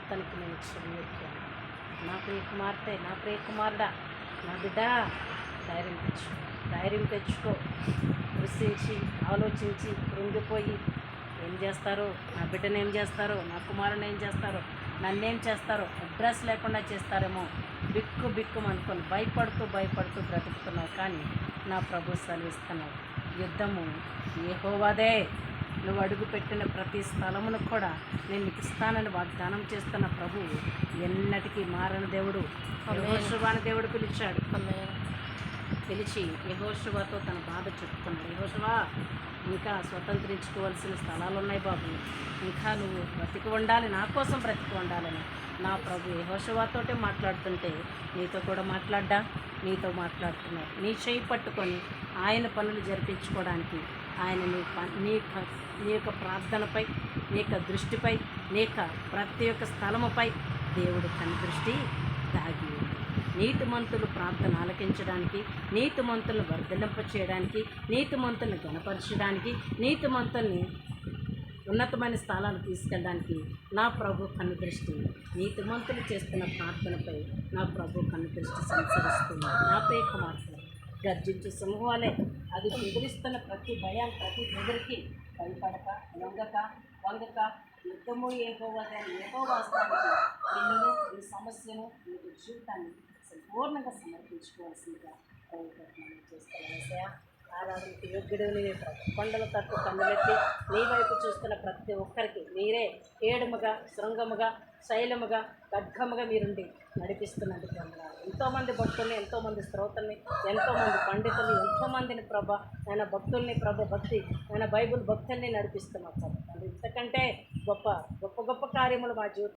అతనికి నేను చెవి ఎక్కాను. నా ప్రియ కుమార్తె, నా ప్రియ కుమారుడా, నా బిడ్డ, ధైర్యం తెచ్చుకో. కృషించి ఆలోచించి కృంగిపోయి ఏం చేస్తారో, నా బిడ్డను ఏం చేస్తారో, నా కుమారుని ఏం చేస్తారో, నన్నేం చేస్తారో, అడ్రస్ లేకుండా చేస్తారేమో బిక్కు అనుకొని భయపడుతూ బ్రతుకుతున్నావు. కానీ నా ప్రభు సెలవిస్తున్నావు, యుద్ధము యెహోవాదే. నువ్వు అడుగుపెట్టిన ప్రతి స్థలమును కూడా నేను నీకు ఇస్తానని వాగ్దానం చేస్తున్న ప్రభువు ఎన్నటికీ మారని దేవుడు. యెహోషువను దేవుడు పిలిచాడు. పిలిచి యెహోషువతో తన బాధ చెప్పుకున్నాడు. యెహోషువా, ఇంకా స్వతంత్రించుకోవాల్సిన స్థలాలు ఉన్నాయి బాబు, ఇంకా నువ్వు బ్రతికి ఉండాలి, నా కోసం బ్రతికి ఉండాలని నా ప్రభు యెహోషువతోటే మాట్లాడుతుంటే నీతో కూడా నీతో మాట్లాడుతున్నాడు. నీ చేయి పట్టుకొని ఆయన పనులు జరిపించుకోవడానికి ఆయన నీ యొక్క ప్రార్థనపై, నీ యొక్క దృష్టిపై, నీ యొక్క ప్రతి ఒక్క స్థలముపై దేవుడు తన దృష్టి దాగి ఉంది. నీతిమంతులు ప్రార్థన ఆలకించడానికి, నీతిమంతులను వర్ధలింప చేయడానికి, నీతిమంతులను గణపరచడానికి, నీతిమంతుల్ని ఉన్నతమైన స్థానాలు తీసుకెళ్ళడానికి నా ప్రభు కన్నుదృష్టి నీతిమంతులు చేస్తున్న ప్రార్థనపై నా ప్రభు కన్నుదృష్టి సంచరిస్తుంది. నా ప్రియ కుమార్తె, గర్జించే సింహాలే, అది బెదిరిస్తున్న ప్రతి భయం, ప్రతి బెదిరికి భయపడక, వంగక యుద్ధము యెహోవాస్తానికి నిన్ను, నీ సమస్యను, నీ జీవితాన్ని సంపూర్ణంగా సమర్పించుకోవాల్సిందిగా ప్రయత్నం చేస్తాను. ఆరాధనకి యోగ్యుడు నీవే ప్రభు. కొండల తట్టు కన్నులెత్తి నీ వైపు చూస్తున్న ప్రతి ఒక్కరికి మీరే ఏడుముగా, శృంగముగా, శైలముగా, ఖడ్గముగా మీరుండి నడిపిస్తున్నట్టు పొందరాలు. ఎంతోమంది భక్తుల్ని, ఎంతోమంది శ్రోతల్ని, ఎంతోమంది పండితుల్ని, ఎంతోమందిని ఆయన భక్తుల్ని భక్తి ఆయన బైబుల్ భక్తుల్ని నడిపిస్తున్నాం ప్రభు. ఇంతకంటే గొప్ప కార్యములు మా జీవితం